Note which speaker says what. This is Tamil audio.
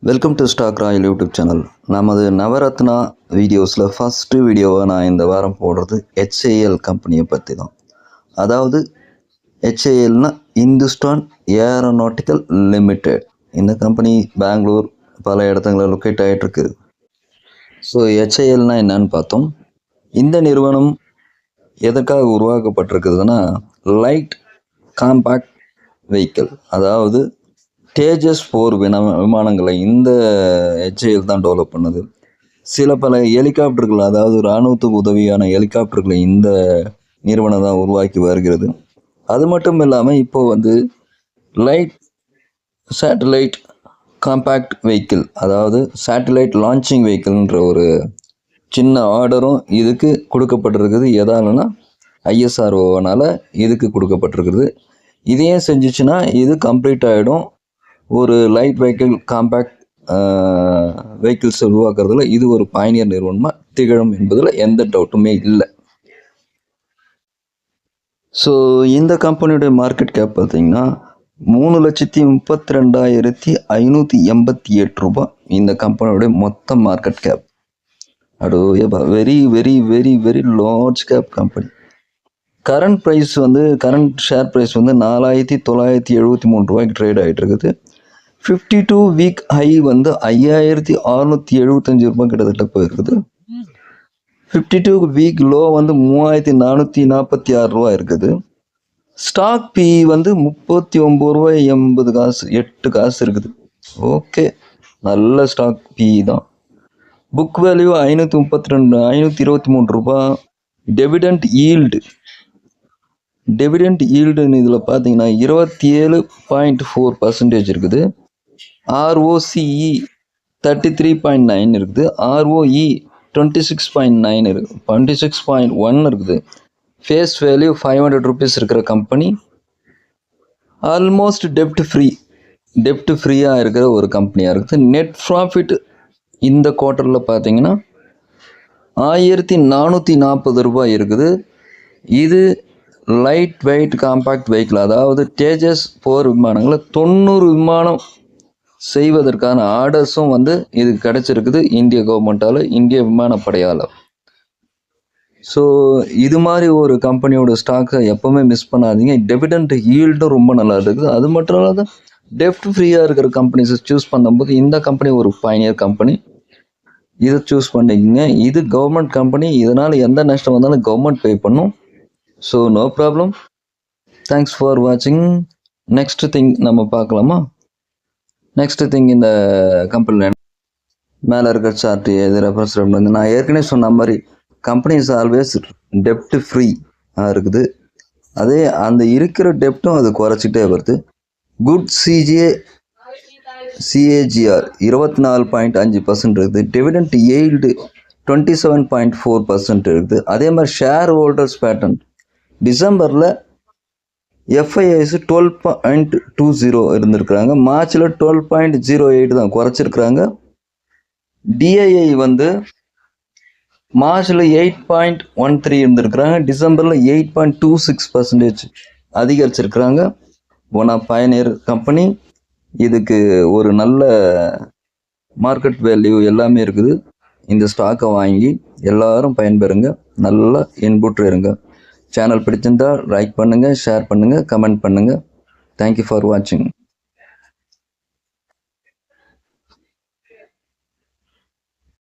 Speaker 1: Welcome to stock royal YouTube channel. நமது நவரத்னா வீடியோஸில் ஃபஸ்ட்டு வீடியோவை நான் இந்த வாரம் போடுறது HAL கம்பெனியை பற்றி தான். அதாவது HALனா இந்துஸ்தான் ஏரோநாட்டிக்கல் லிமிடெட். இந்த கம்பெனி பெங்களூர் பல இடத்துல லொக்கேட் ஆகிட்டுருக்கு. ஸோ HALனா என்னன்னு பார்த்தோம். இந்த நிறுவனம் எதற்காக உருவாக்கப்பட்டிருக்குதுன்னா லைட் காம்பேக்ட் வெஹிக்கிள், அதாவது தேஜஸ் 4 விமானங்களை இந்த HAL தான் டெவலப் பண்ணுது. பல ஹெலிகாப்டர்கள், அதாவது இராணுவத்துக்கு உதவியான ஹெலிகாப்டர்களை இந்த நிறுவனம் தான் உருவாக்கி வருகிறது. அது மட்டும் இல்லாமல் இப்போ லைட் சேட்டலைட் காம்பேக்ட் வெஹிக்கிள், அதாவது சேட்டலைட் லான்ச்சிங் வெஹிக்கிள்ன்ற ஒரு சின்ன ஆர்டரும் இதுக்கு கொடுக்கப்பட்டிருக்குது. எதாலனா ISROனால இதுக்கு கொடுக்கப்பட்டிருக்குது. இதையும் செஞ்சிச்சுன்னா இது கம்ப்ளீட் ஆகிடும். ஒரு லைட் வெஹிக்கிள் காம்பேக்ட் வெஹிக்கிள்ஸ் உருவாக்குறதுல இது ஒரு பயணியர் நிறுவனமாக திகழும் என்பதில் எந்த டவுட்டுமே இல்லை. ஸோ இந்த கம்பெனியுடைய மார்க்கெட் கேப் பார்த்தீங்கன்னா 3,32,588 ரூபாய் இந்த கம்பெனியுடைய மொத்த market cap. Very very very very large cap company. Current price current share price 4,973 ரூபாய்க்கு ட்ரேட் ஆகிட்டு இருக்குது. 52 வீக் ஹை 5,675 ரூபாய் கிட்டத்தட்ட போயிருக்குது. 52 வீக் லோ 3,446 ரூபாய் இருக்குது. ஸ்டாக் பி 39 ரூபாய் 80 காசு 8 காசு இருக்குது. ஓகே, நல்ல ஸ்டாக் பி தான். புக் வேல்யூ 523 ரூபாய். டெவிடெண்ட் ஈல்டுன்னு இதில் பார்த்தீங்கன்னா 27.4% இருக்குது. ROCE 33.9 இருக்குது. ROE 26.9 இருக்குது. 26.1 இருக்குது. ஃபேஸ் வேல்யூ 500 rupees இருக்கிற கம்பெனி. ஆல்மோஸ்ட் டெப்ட் ஃப்ரீயாக இருக்கிற ஒரு கம்பெனியாக இருக்குது. நெட் ப்ராஃபிட் இந்த குவார்ட்டரில் பார்த்தீங்கன்னா 1,440 ரூபாய் இருக்குது. இது லைட் வெயிட் காம்பேக்ட் வெஹிக்கிள், அதாவது தேஜஸ் 4 விமானங்களை 90 விமானம் செய்வதற்கான ஆர்டர்ஸும் இதுக்கு கிடைச்சிருக்குது இந்திய கவர்மெண்ட்டால், இந்திய விமானப்படையால். ஸோ இது மாதிரி ஒரு கம்பெனியோட ஸ்டாக்கை எப்போவுமே மிஸ் பண்ணாதீங்க. டெவிடெண்ட் ஈல்டும் ரொம்ப நல்லா இருக்குது. அது மட்டும் இல்லாத டெப்ட் ஃப்ரீயாக இருக்கிற கம்பெனிஸை சூஸ் பண்ணும்போது இந்த கம்பெனி ஒரு பயணியர் கம்பெனி. இதை சூஸ் பண்ணிக்கங்க. இது கவர்மெண்ட் கம்பெனி, இதனால் எந்த நஷ்டம் வந்தாலும் கவர்மெண்ட் பே பண்ணும். So no problem. Thanks for வாட்சிங். நெக்ஸ்ட் திங் நம்ம பார்க்கலாமா? நெக்ஸ்ட் திங், இந்த கம்பெனியில் மேலே இருக்கிற சார்ட் எது ரெஃபரன்ஸ் நான் ஏற்கனவே சொன்ன மாதிரி கம்பெனிஸ் ஆல்வேஸ் டெப்ட் ஃப்ரீயாக இருக்குது. அதே அந்த இருக்கிற டெப்டும் அது குறைச்சிட்டே வருது. குட் CAGR 24.5% இருக்குது. டிவிடெண்ட் ஈல்டு 27.4% இருக்குது. அதே மாதிரி ஷேர் ஹோல்டர்ஸ் பேட்டர்ன் டிசம்பரில் FIIs 12.20 இருந்திருக்கிறாங்க. மார்ச்சில் 12.08 தான் குறைச்சிருக்கிறாங்க. DII மார்ச்சில் 8.13 இருந்திருக்கிறாங்க. டிசம்பரில் 8.26% அதிகரிச்சிருக்கிறாங்க. One of pioneer company. இதுக்கு ஒரு நல்ல மார்க்கெட் வேல்யூ எல்லாமே இருக்குது. இந்த ஸ்டாக்கை வாங்கி எல்லாரும் பயன்பெறுங்க. நல்லா இன்புற்று இருங்க. சேனல் பிடிச்சிருந்தால் லைக் பண்ணுங்கள், ஷேர் பண்ணுங்கள், கமெண்ட் பண்ணுங்கள். தேங்க்யூ ஃபார் வாட்சிங்.